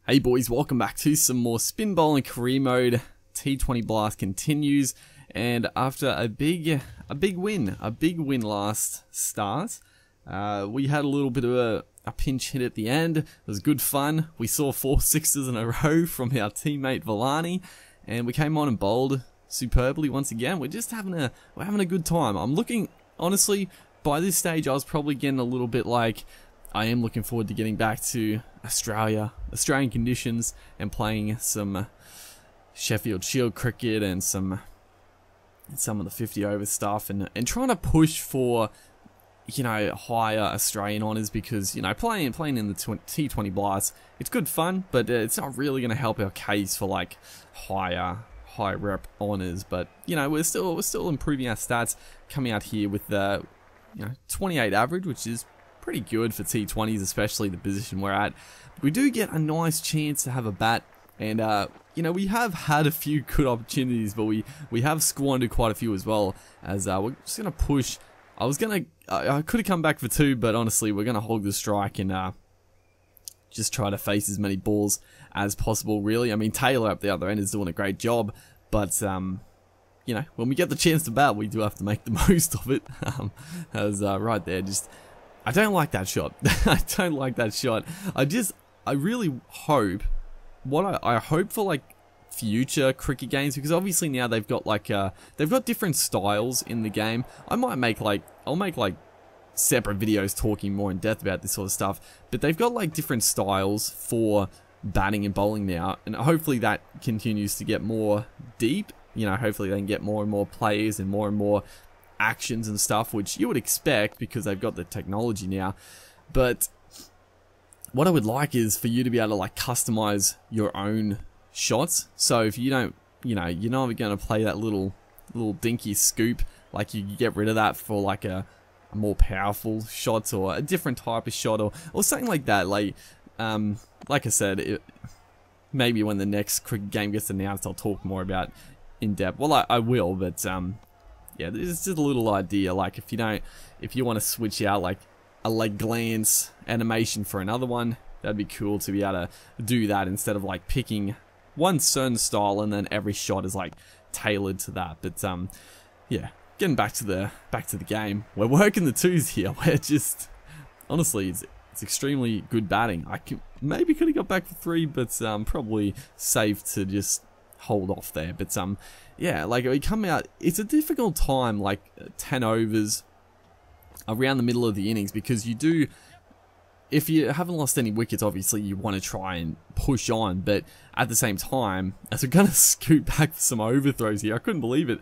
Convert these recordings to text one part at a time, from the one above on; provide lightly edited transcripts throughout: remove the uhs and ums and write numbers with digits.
Hey boys, welcome back to some more spin bowling career mode. T20 Blast continues, and after a big win last start, we had a little bit of a pinch hit at the end. It was good fun. We saw 4 sixes in a row from our teammate Villani, and we came on and bowled superbly once again. We're having a good time. I'm looking, honestly, by this stage I was probably getting a little bit like, I am looking forward to getting back to Australian conditions, and playing some Sheffield Shield cricket and some of the 50 over stuff, and trying to push for, you know, higher Australian honours, because, you know, playing in the T20 Blast, it's good fun, but it's not really going to help our case for like high rep honours. But you know, we're still improving our stats, coming out here with the 28 average, which is pretty good for T20s, especially the position we're at. We do get a nice chance to have a bat, and you know, we have had a few good opportunities, but we have squandered quite a few as well. As we're just gonna push. I could have come back for 2, but honestly, we're gonna hog the strike and just try to face as many balls as possible. Really, I mean, Taylor up the other end is doing a great job, but you know, when we get the chance to bat, we do have to make the most of it. Right there, just. I don't like that shot. I don't like that shot. I really hope, I hope for like future cricket games, because obviously now they've got like they've got different styles in the game. I'll make like separate videos talking more in depth about this sort of stuff, but they've got like different styles for batting and bowling now, and hopefully that continues to get more deep. You know, hopefully they can get more and more players and more actions and stuff, which you would expect because they've got the technology now. But what I would like is for you to be able to like customize your own shots. So if you don't, you know, you're not going to play that little dinky scoop, like you get rid of that for like a more powerful shot, or a different type of shot, or something like that. Like I said, maybe when the next cricket game gets announced, I'll talk more about in depth. Well, I will, but yeah, this is just a little idea. Like if you want to switch out like a leg glance animation for another one, that'd be cool to be able to do that, instead of like picking one certain style and then every shot is like tailored to that. But yeah, getting back to the game, we're working the 2s here. We're just, honestly, it's extremely good batting. Maybe could have got back for 3, but probably safe to just hold off there. But yeah, like we come out, it's a difficult time, like 10 overs around the middle of the innings, because you do, if you haven't lost any wickets, obviously you want to try and push on, but at the same time, as we're going to scoot back for some overthrows here, I couldn't believe it.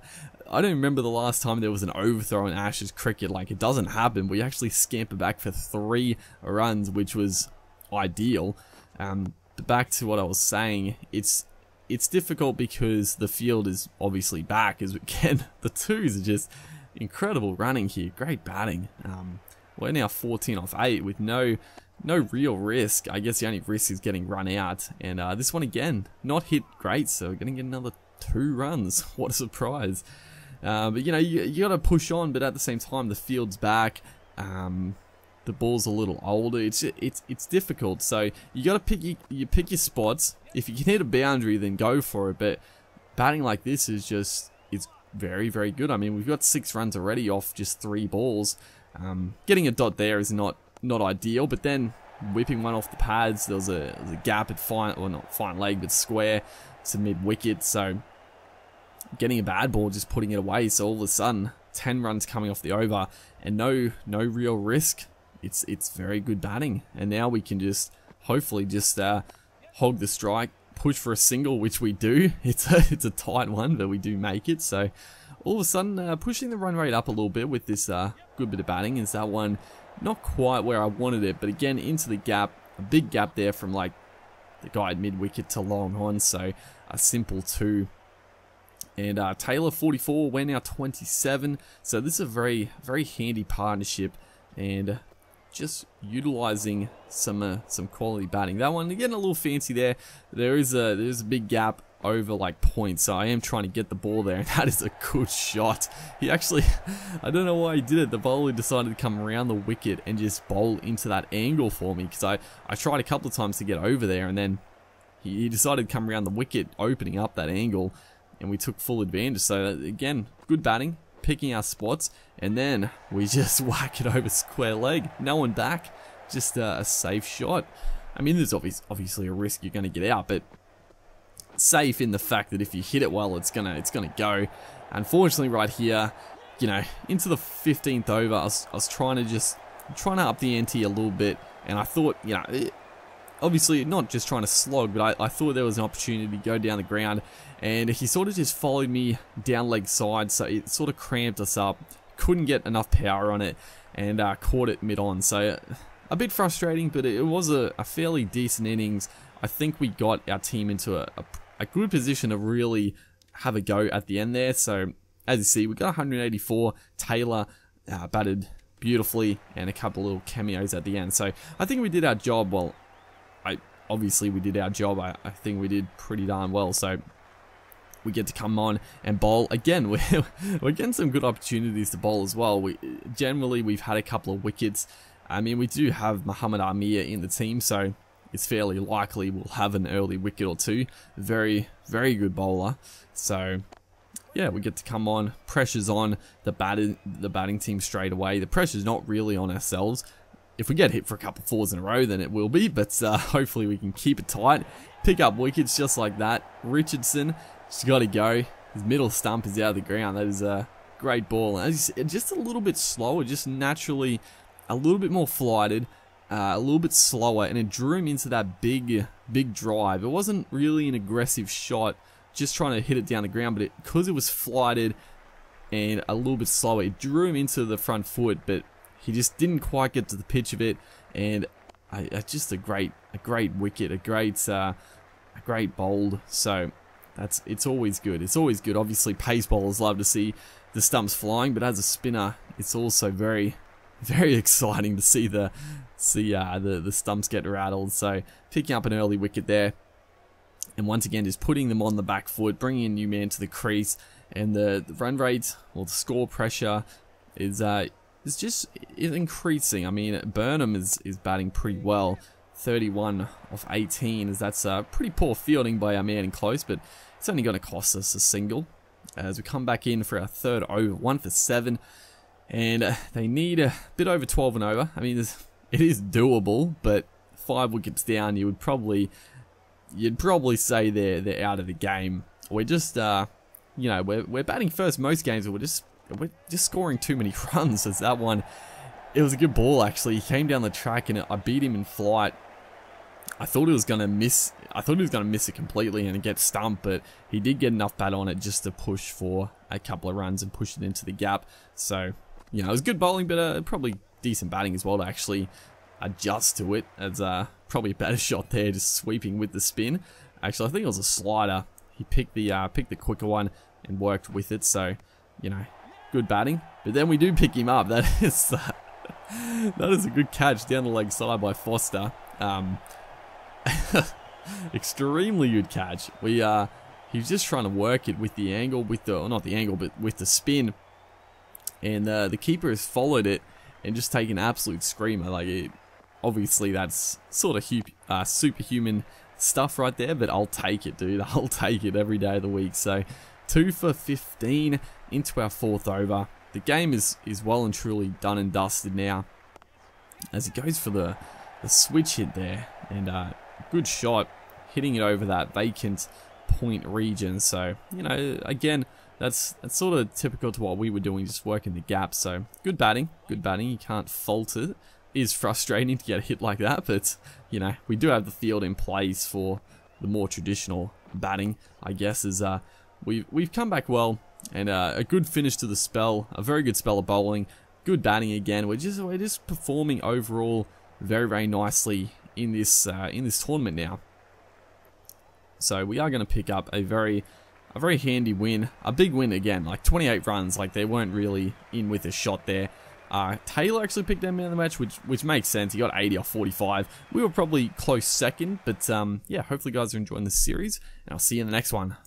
I don't remember the last time there was an overthrow in Ashes cricket. Like, it doesn't happen. We actually scampered back for 3 runs, which was ideal. But back to what I was saying, it's difficult because the field is obviously back, as again, the 2s are just incredible running here, great batting. We're now 14 off 8 with no real risk. I guess the only risk is getting run out, and this one again, not hit great, so we're going to get another 2 runs. What a surprise. But you know, you got to push on, but at the same time, the field's back. The ball's a little older. It's difficult. So you got to pick your spots. If you can hit a boundary, then go for it. But batting like this is just, it's very, very good. I mean, we've got 6 runs already off just 3 balls. Getting a dot there is not ideal, but then whipping one off the pads, there was a gap at not fine leg, but square to mid wicket. So getting a bad ball, just putting it away. So all of a sudden, 10 runs coming off the over, and no real risk. It's very good batting, and now we can just hopefully just hog the strike, push for a single, which we do. It's a tight one, but we do make it. So all of a sudden, pushing the run rate up a little bit with this good bit of batting. Is that one not quite where I wanted it, but again, into the gap, a big gap there from like the guy at mid wicket to long on. So a simple 2. And Taylor 44, we're now 27. So this is a very, very handy partnership, and just utilizing some quality batting. That one again a little fancy there. There's a big gap over like points, so I am trying to get the ball there, and that is a good shot. He actually, I don't know why he did it. The bowler decided to come around the wicket and just bowl into that angle for me, because I tried a couple of times to get over there, and then he decided to come around the wicket, opening up that angle, and we took full advantage. So again, good batting, picking our spots, and then we just whack it over square leg. No one back, just a safe shot. I mean, there's obviously a risk you're going to get out, but safe in the fact that if you hit it well, it's gonna go. Unfortunately, right here, you know, into the 15th over, I was trying to up the ante a little bit, and I thought, you know, obviously not just trying to slog, but I thought there was an opportunity to go down the ground, and he sort of just followed me down leg side, so it sort of cramped us up. Couldn't get enough power on it, and caught it mid-on. So a bit frustrating, but it was a fairly decent innings. I think we got our team into a good position to really have a go at the end there. So as you see, we got 184. Taylor batted beautifully, and a couple little cameos at the end. So I think we did our job. Well, obviously we did our job. I think we did pretty darn well. So we get to come on and bowl again. We're getting some good opportunities to bowl as well. Generally we've had a couple of wickets. I mean, we do have Muhammad Amir in the team, so it's fairly likely we'll have an early wicket or two. Very, very good bowler. So yeah, we get to come on. Pressure's on the batting team straight away. The pressure's not really on ourselves. If we get hit for a couple of fours in a row, then it will be, but hopefully we can keep it tight. Pick up wickets just like that. Richardson, just got to go. His middle stump is out of the ground. That is a great ball. And just a little bit slower, just naturally a little bit more flighted. A little bit slower, and it drew him into that big drive. It wasn't really an aggressive shot, just trying to hit it down the ground, but because it was flighted and a little bit slower, it drew him into the front foot, but he just didn't quite get to the pitch of it. And just a great wicket, a great bowled. So it's always good. It's always good. Obviously, pace bowlers love to see the stumps flying, but as a spinner, it's also very exciting to see the stumps get rattled. So picking up an early wicket there, and once again just putting them on the back foot, bringing a new man to the crease, and the run rate or the score pressure is increasing. I mean, Burnham is batting pretty well, 31 off 18, as that's pretty poor fielding by our man in close, but it's only going to cost us a single as we come back in for our third over, 1 for 7. And they need a bit over 12 and over. I mean, it is doable, but 5 wickets down, you'd probably say they're out of the game. We're just, you know, we're batting first most games, but we're just scoring too many runs. As that one, it was a good ball actually. He came down the track, and I beat him in flight. I thought he was gonna miss. I thought he was gonna miss it completely and get stumped, but he did get enough bat on it just to push for a couple of runs and push it into the gap. So, you know, it was good bowling, but probably decent batting as well to actually adjust to it. It's probably a better shot there, just sweeping with the spin. Actually, I think it was a slider. He picked the quicker one and worked with it. So, you know, good batting. But then we do pick him up. That is a good catch down the leg side by Foster. Extremely good catch. He was just trying to work it with the angle, not the angle, but with the spin. And the keeper has followed it and just taken an absolute screamer. Like, obviously that's sort of superhuman stuff right there, but I'll take it, dude. I'll take it every day of the week. So 2 for 15 into our 4th over. The game is well and truly done and dusted now, as he goes for the switch hit there, and good shot, hitting it over that vacant point region. So, you know, again, that's sort of typical to what we were doing, just working the gap. So good batting, you can't fault it. It is frustrating to get a hit like that, but you know, we do have the field in place for the more traditional batting, I guess. Is we've come back well, and a good finish to the spell, a very good spell of bowling, good batting again. We're just performing overall very nicely in this tournament now. So we are going to pick up a very handy win, a big win again, like 28 runs. Like, they weren't really in with a shot there. Taylor actually picked that man of the match, which makes sense. He got 80 off 45. We were probably close second, but yeah, hopefully you guys are enjoying this series, and I'll see you in the next one.